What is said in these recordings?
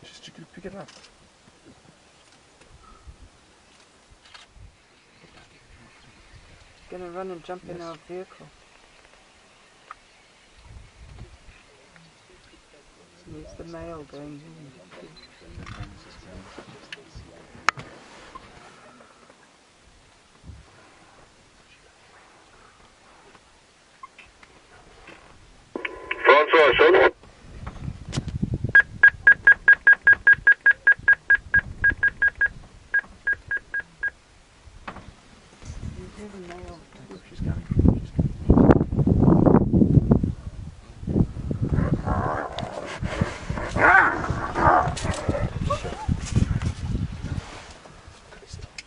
Just you could pick it up. Gonna run and jump in our vehicle. There's the mail going in. Francois, You hear the mail. She's coming.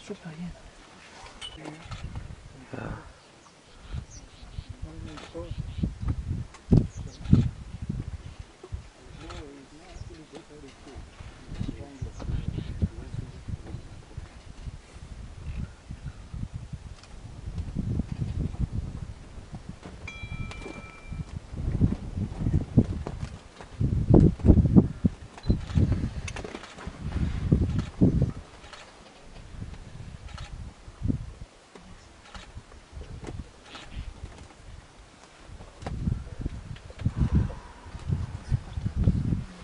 Super, yeah.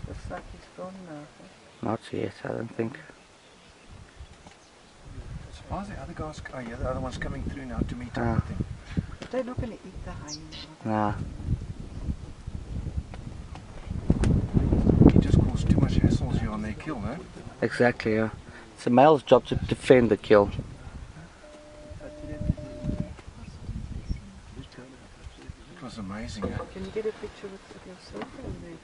Looks like he's gone now. Not yet, I don't think. Why is the other guys? Oh yeah, the other one's coming through now to meet up Ah. with him. But they're not going to eat the hyena. Nah. He just caused too much hassles here on their kill, no? Exactly, yeah. It's a male's job to defend the kill. It was amazing, eh? Can you get a picture with yourself and then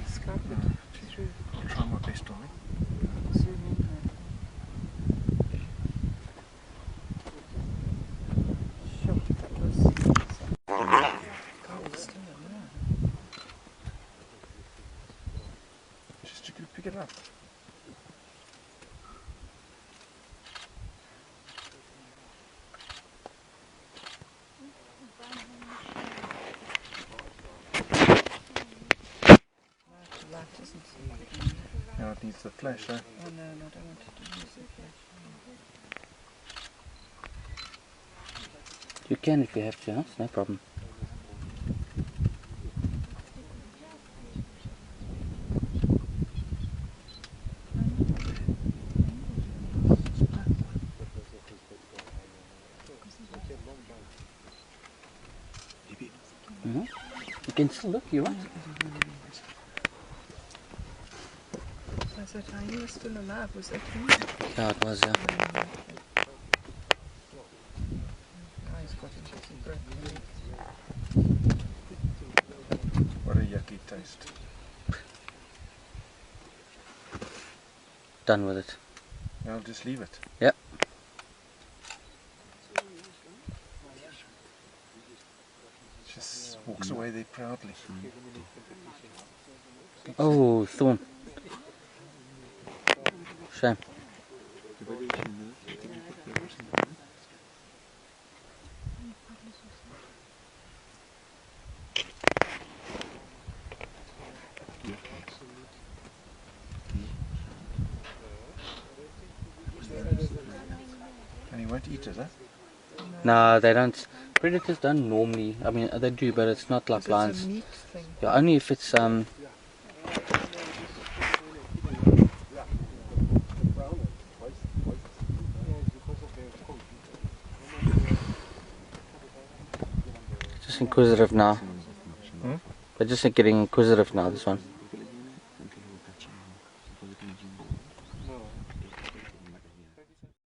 Skype it through? I'll try my best on it. Zoom in there. Sure, that was... God, it's still there. Just you could pick it up. The light isn't... Now it needs the flash, eh? Oh no, I don't want it to use the flash. You can if you have to, it's no problem. You can still look, you're right. I said, hyena was still alive, was that him? Yeah, it was, yeah. Oh, he's got a cheeky broken leg. What a yucky taste. Done with it. I'll just leave it. Yep. Just walks away there proudly. Oh, thorn. Shame. And he won't eat it, eh? No, they don't. Predators don't normally. I mean, they do, but it's not like It's lions. a meat thing. Yeah, only if it's just inquisitive now. Hmm? They're just getting inquisitive now. This one.